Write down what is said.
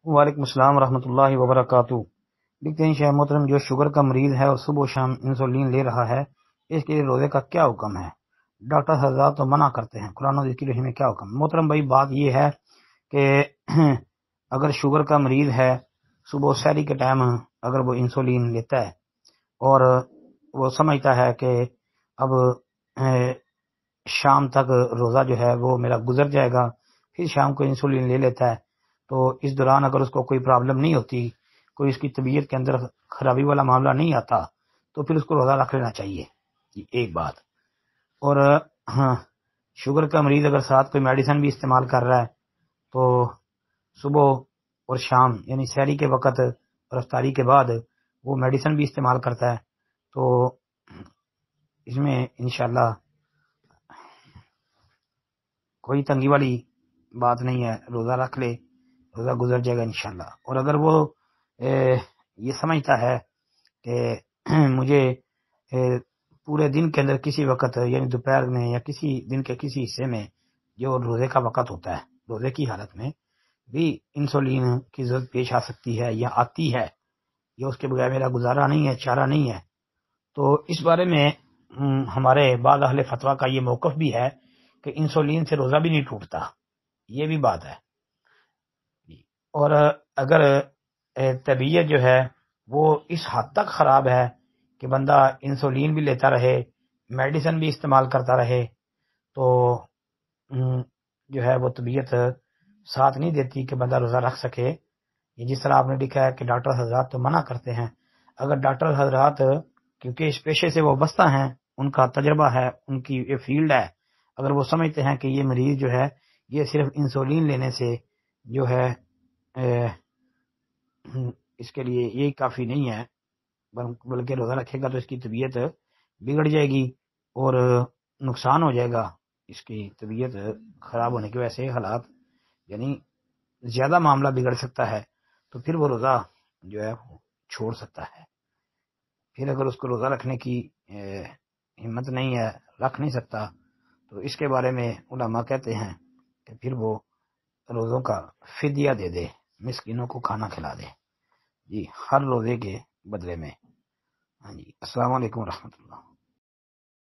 وعلیکم السلام ورحمۃ اللہ وبرکاتہ۔ لکھتے ہیں شیخ محترم، جو شوگر کا مریض ہے اور صبح و شام انسولین لے رہا ہے، اس کے لیے روزے کا کیا حکم ہے؟ ڈاکٹر حضرات تو منع کرتے ہیں، قرآن و حدیث کی روشنی میں کیا حکم؟ محترم بھائی، بات یہ ہے کہ اگر شوگر کا مریض ہے، صبح سحری کے ٹائم اگر وہ انسولین لیتا ہے اور وہ سمجھتا ہے کہ اب شام تک روزہ جو ہے وہ میرا گزر جائے گا، پھر شام کو انسولین لے لیتا ہے، تو اس دوران اگر اس کو کوئی پرابلم نہیں ہوتی، کوئی اس کی طبیعت کے اندر خرابی والا معاملہ نہیں آتا، تو پھر اس کو روزہ رکھ لینا چاہیے۔ یہ ایک بات۔ اور ہاں، شوگر کا مریض اگر ساتھ کوئی میڈیسن بھی استعمال کر رہا ہے تو صبح اور شام یعنی سحری کے وقت اور افطاری کے بعد وہ میڈیسن بھی استعمال کرتا ہے، تو اس میں انشاءاللہ کوئی تنگی والی بات نہیں ہے، روزہ رکھ لے، روزہ گزر جائے گا انشاءاللہ۔ اور اگر وہ یہ سمجھتا ہے کہ مجھے پورے دن کے اندر کسی وقت یعنی دوپہر میں یا کسی دن کے کسی حصے میں جو روزے کا وقت ہوتا ہے، روزے کی حالت میں بھی انسولین کی ضرورت پیش آ سکتی ہے یا آتی ہے، یا اس کے بغیر میرا گزارا نہیں ہے، چارہ نہیں ہے، تو اس بارے میں ہمارے بعض اہل فتویٰ کا یہ موقف بھی ہے کہ انسولین سے روزہ بھی نہیں ٹوٹتا، یہ بھی بات ہے۔ اور اگر طبیعت جو ہے وہ اس حد تک خراب ہے کہ بندہ انسولین بھی لیتا رہے، میڈیسن بھی استعمال کرتا رہے، تو جو ہے وہ طبیعت ساتھ نہیں دیتی کہ بندہ روزہ رکھ سکے، جس طرح آپ نے لکھا ہے کہ ڈاکٹر حضرات تو منع کرتے ہیں۔ اگر ڈاکٹر حضرات کیونکہ اس پیشے سے وہ وابستہ ہیں، ان کا تجربہ ہے، ان کی یہ فیلڈ ہے، اگر وہ سمجھتے ہیں کہ یہ مریض جو ہے یہ صرف انسولین لینے سے جو ہے اس کے لیے یہی کافی نہیں ہے، بلکہ روزہ رکھے گا تو اس کی طبیعت بگڑ جائے گی اور نقصان ہو جائے گا، اس کی طبیعت خراب ہونے کی وجہ سے حالات یعنی زیادہ معاملہ بگڑ سکتا ہے، تو پھر وہ روزہ جو ہے چھوڑ سکتا ہے۔ پھر اگر اس کو روزہ رکھنے کی ہمت نہیں ہے، رکھ نہیں سکتا، تو اس کے بارے میں علماء کہتے ہیں کہ پھر وہ روزوں کا فدیہ دے دے، مسکینوں کو کھانا کھلا دے، جی، ہر روزے کے بدلے میں۔ ہاں جی، السلام علیکم ورحمۃ اللہ۔